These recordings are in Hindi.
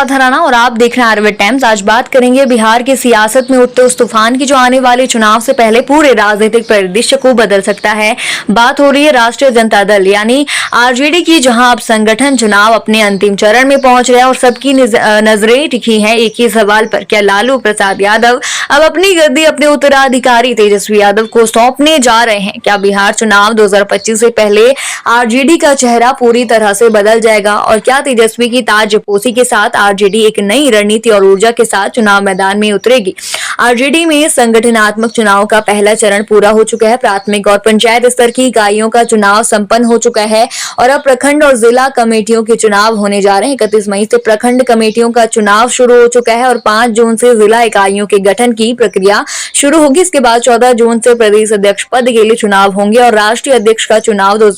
राधा राणा और आप देख रहे हैं आरवे टाइम्स। आज बात करेंगे बिहार की सियासत में उठते उस तूफान की जो आने वाले चुनाव से पहले पूरे राजनीतिक परिदृश्य को बदल सकता है। बात हो रही है राष्ट्रीय जनता दल यानी आरजेडी की, जहां अब संगठन चुनाव अपने अंतिम चरण में पहुंच रहा है और सबकी नजरें टिकी हैं एक ही सवाल पर, क्या लालू प्रसाद यादव अब अपनी गद्दी अपने उत्तराधिकारी तेजस्वी यादव को सौंपने जा रहे हैं? क्या बिहार चुनाव 2025 से पहले आरजेडी का चेहरा पूरी तरह से बदल जाएगा और क्या तेजस्वी की ताजपोशी के साथ आरजेडी एक नई रणनीति और ऊर्जा के साथ चुनाव मैदान में उतरेगी? आरजेडी में संगठनात्मक चुनाव का पहला चरण पूरा हो चुका है। प्राथमिक और पंचायत स्तर की इकाइयों का चुनाव संपन्न हो चुका है और अब प्रखंड और जिला कमेटियों के चुनाव होने जा रहे हैं। 31 मई से प्रखंड कमेटियों का चुनाव शुरू हो चुका है और 5 जून से जिला इकाइयों के गठन की प्रक्रिया शुरू होगी। इसके बाद 14 जून से प्रदेश अध्यक्ष पद के लिए चुनाव होंगे और राष्ट्रीय अध्यक्ष का चुनाव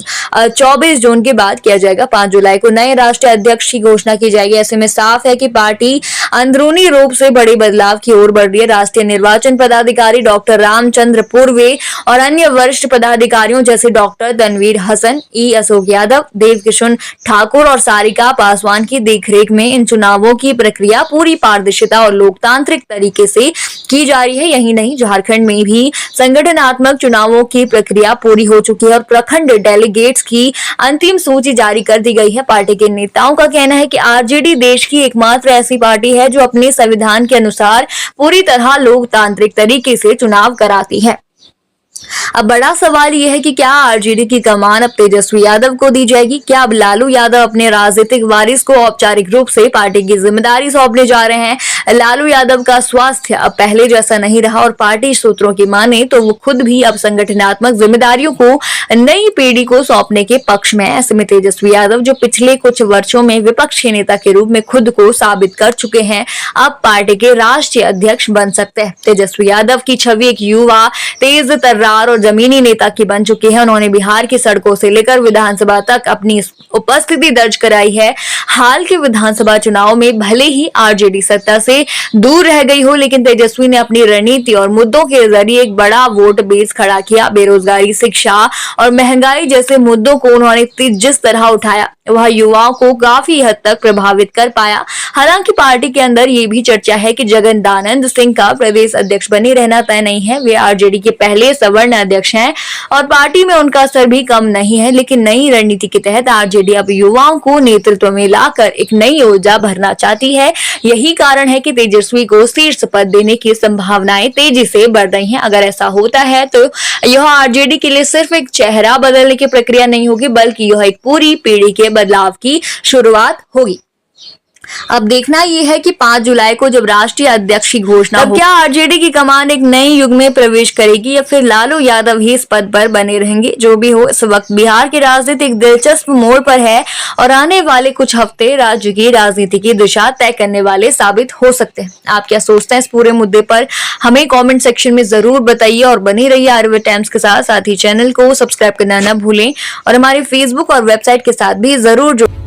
24 जून के बाद किया जाएगा। 5 जुलाई को नए राष्ट्रीय अध्यक्ष की घोषणा की जाएगी। ऐसे में साफ है कि पार्टी अंदरूनी रूप से बड़े बदलाव की ओर बढ़ रही है। राष्ट्रीय निर्वाचन पदाधिकारी डॉक्टर रामचंद्र पूर्वे और अन्य वरिष्ठ पदाधिकारियों जैसे डॉक्टर तनवीर हसन, अशोक यादव, देव किशुन ठाकुर और सारिका पासवान की देखरेख में इन चुनावों की प्रक्रिया पूरी पारदर्शिता और लोकतांत्रिक तरीके से की जा रही है। यही नहीं, झारखंड में भी संगठनात्मक चुनावों की प्रक्रिया पूरी हो चुकी है और प्रखंड डेलीगेट्स की अंतिम सूची जारी कर दी गई है। पार्टी के नेताओं का कहना है कि आरजेडी देश की एकमात्र ऐसी पार्टी है जो अपने संविधान के अनुसार पूरी तरह लोकतांत्रिक तरीके से चुनाव कराती है। अब बड़ा सवाल यह है कि क्या आरजेडी की कमान अब तेजस्वी यादव को दी जाएगी? क्या अब लालू यादव अपने राजनीतिक वारिस को औपचारिक रूप से पार्टी की जिम्मेदारी सौंपने जा रहे हैं? लालू यादव का स्वास्थ्य अब पहले जैसा नहीं रहा और पार्टी सूत्रों की माने तो वो खुद भी अब संगठनात्मक जिम्मेदारियों को नई पीढ़ी को सौंपने के पक्ष में है। ऐसे में तेजस्वी यादव, जो पिछले कुछ वर्षों में विपक्षी नेता के रूप में खुद को साबित कर चुके हैं, अब पार्टी के राष्ट्रीय अध्यक्ष बन सकते हैं। तेजस्वी यादव की छवि एक युवा, तेज तर्रार और जमीनी नेता की बन चुकी है। उन्होंने बिहार की सड़कों से लेकर विधानसभा तक अपनी उपस्थिति दर्ज कराई है। हाल के विधानसभा चुनाव में भले ही आरजेडी सत्ता से दूर रह गई हो, लेकिन तेजस्वी ने अपनी रणनीति और मुद्दों के जरिए एक बड़ा वोट बेस खड़ा किया। बेरोजगारी, शिक्षा और महंगाई जैसे मुद्दों को उन्होंने जिस तरह उठाया वह युवाओं को काफी हद तक प्रभावित कर पाया। हालांकि पार्टी के अंदर ये भी चर्चा है कि जगदानंद सिंह का प्रदेश अध्यक्ष बने रहना तय नहीं है। वे आरजेडी के पहले सवर्ण अध्यक्ष हैं और पार्टी में उनका स्तर भी कम नहीं है। लेकिन नई रणनीति के तहत आरजेडी अब युवाओं को नेतृत्व में लाकर एक नई ऊर्जा भरना चाहती है। यही कारण है कि तेजस्वी को शीर्ष पद देने की संभावनाएं तेजी से बढ़ रही हैं। अगर ऐसा होता है तो यह आरजेडी के लिए सिर्फ एक चेहरा बदलने की प्रक्रिया नहीं होगी, बल्कि यह एक पूरी पीढ़ी के बदलाव की शुरुआत होगी। अब देखना यह है कि 5 जुलाई को जब राष्ट्रीय अध्यक्ष की घोषणा हो, क्या आरजेडी की कमान एक नए युग में प्रवेश करेगी या फिर लालू यादव ही इस पद पर बने रहेंगे? जो भी हो, इस वक्त बिहार की राजनीति एक दिलचस्प मोड़ पर है और आने वाले कुछ हफ्ते राज्य की राजनीति की दिशा तय करने वाले साबित हो सकते हैं। आप क्या सोचते हैं इस पूरे मुद्दे पर? हमें कॉमेंट सेक्शन में जरूर बताइए और बने रहिए आरवे टाइम्स के साथ ही चैनल को सब्सक्राइब करना न भूलें और हमारे फेसबुक और वेबसाइट के साथ भी जरूर जुड़ें।